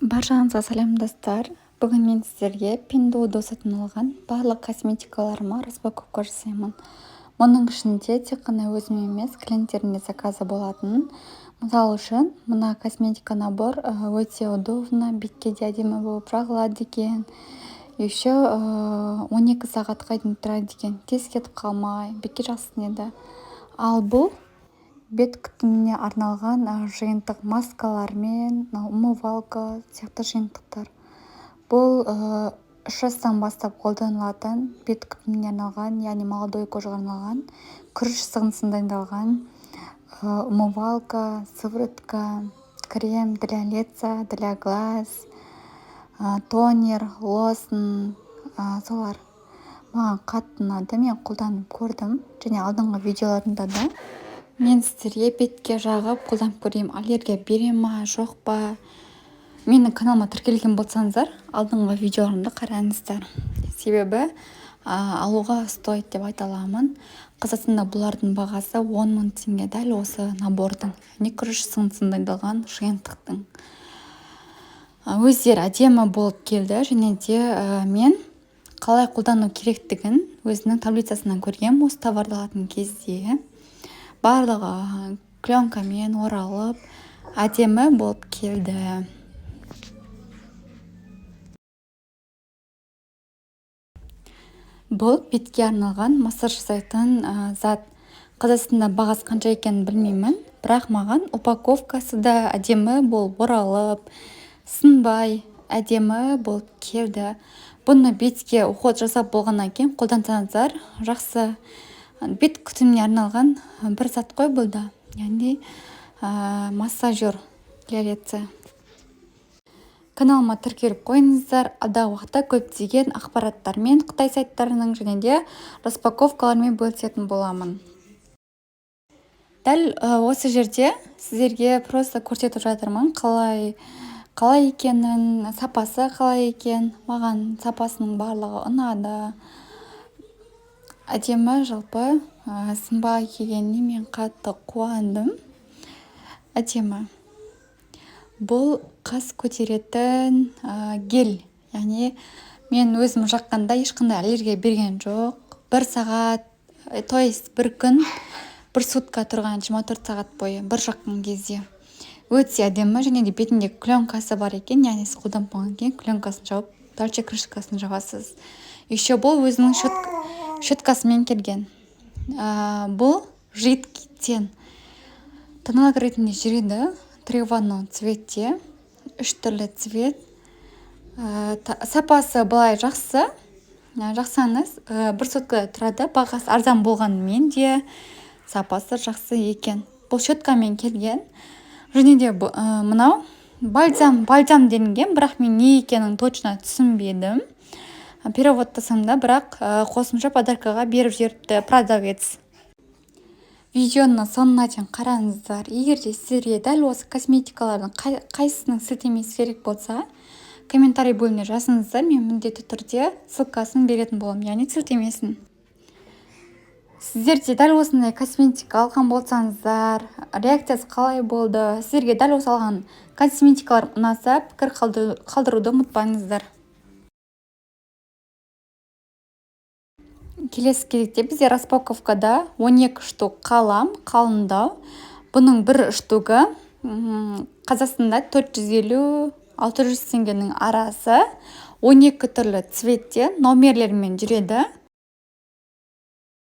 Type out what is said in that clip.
Баршаңызға сәлем достар. Бүгін мен сіздерге Pinduoduo'дан алған барлық косметикаларыма распаковка жасаймын. Мұның ішінде тек қана өзім емес, клиенттердің де заказы болатын. Мысалы үшін, мына косметика набор өте удобно, бетке де әдемі болып жағылады екен. Еще 12 сағатқа дейін тұрады екен, тез кетіп қалмай, бетке жақсы тинейді. Ал бұл бет күтіміне арналған жиынтық маскалар мен умывалка сияқты жиынтықтар. Бұл 3 жастан бастап қолданылатын бет күтіміне арналған, яғни молодой кожаға арналған, күріш сығындысынан дайындалған умывалка, сыворотка, крем для лица, для глаз, тонер, лосн, солар. Маған қатты ұнады, мен қолданып көрдім, және алдыңғы видеоларымда да мен сіздерге бетке жағып қолданып көрейін, аллергия бере ма, жоқ па. Менің каналыма тіркелген болсаңыздар, алдыңғы видеоларымды қараңыздар. Себебі алуға стоит деп айта аламын. Қазақстанда бұлардың бағасы 10 000 теңге, дәл осы набордың, не күріш сығындысынан дайындалған жиынтықтың. Өздері әдемі болып келді, және де мен қалай қолдану керектігін өзінің таблицасынан көргем. Осы товарды алатын кезде барлығы пленкамен оралып әдемі болып келді. Бұл бетке арналған массаж жасайтын зат. Қазақстанда бағасы қанша екенін білмеймін, бірақ маған упаковкасы да әдемі болып оралып, сынбай әдемі болып келді. Бұны бетке уход жасап болғаннан кейін қолдансаңыздар жақсы. Бет күтіміне арналған бір зат қой бұл да, яғни массажер для лица. Каналыма тіркеліп қойыңыздар. Алдағы уақытта көптеген ақпараттармен, Қытай сайттарының және де распаковкалармен бөлісетін боламын. Дәл осы жерде сіздерге просто көрсетіп жатырмын, қалай екенін, сапасы қалай екен. Маған сапасының барлығы ұнады. Әдемі, жалпы сынбай келгеніне мен қатты қуандым. Әдемі. Бұл қас көтеретін гель, яғни мен өзім жаққанда ешқандай аллергия берген жоқ. 1 сағат, то есть 1 күн, 1 сутка тұрған, 24 сағат бойы бір жаққан кезде. Өте әдемі, және де бетінде пленкасы бар екен, яғни сіз қолданып болғаннан кейін пленкасын жауып, дальше крышкасын жабасыз. Еще бұл өзінің щеткасымен келген. Бұл жидкий. Тоналог ретінде жүреді. 3 в 1 цветте, 3 түрлі цвет. Сапасы былай жақсы. Жақсаңыз 1 сутка тұрады. Бағасы арзан болғанымен де сапасы жақсы екен. Бұл щеткамен келген. Және де мынау бальзам делінген, бірақ мен не екенін точно түсінбедім. Переводтасам да, бірақ қосымша подаркаға беріп жіберіпті продавец. Видеоны соңына дейін қараңыздар. Егер де сіздерге дәл осы косметикалардың қайсысының сілтемесі керек болса, комментарий бөліміне жазыңыздар, мен міндетті түрде ссылкасын беретін боламын, яғни сілтемесін. Сіздерде дәл осындай косметика алған болсаңыздар, реакциясы қалай болды? Сіздерге дәл осы алған косметикалар ұнаса, пікір қалдыруды ұмытпаңыздар. Келесі кезекте бізде распаковкада 12 штук қалам, қалыңдау. Бұның бір штугі Қазақстанда 450-600 теңгенің арасы. 12 түрлі цветте номерлермен жүреді.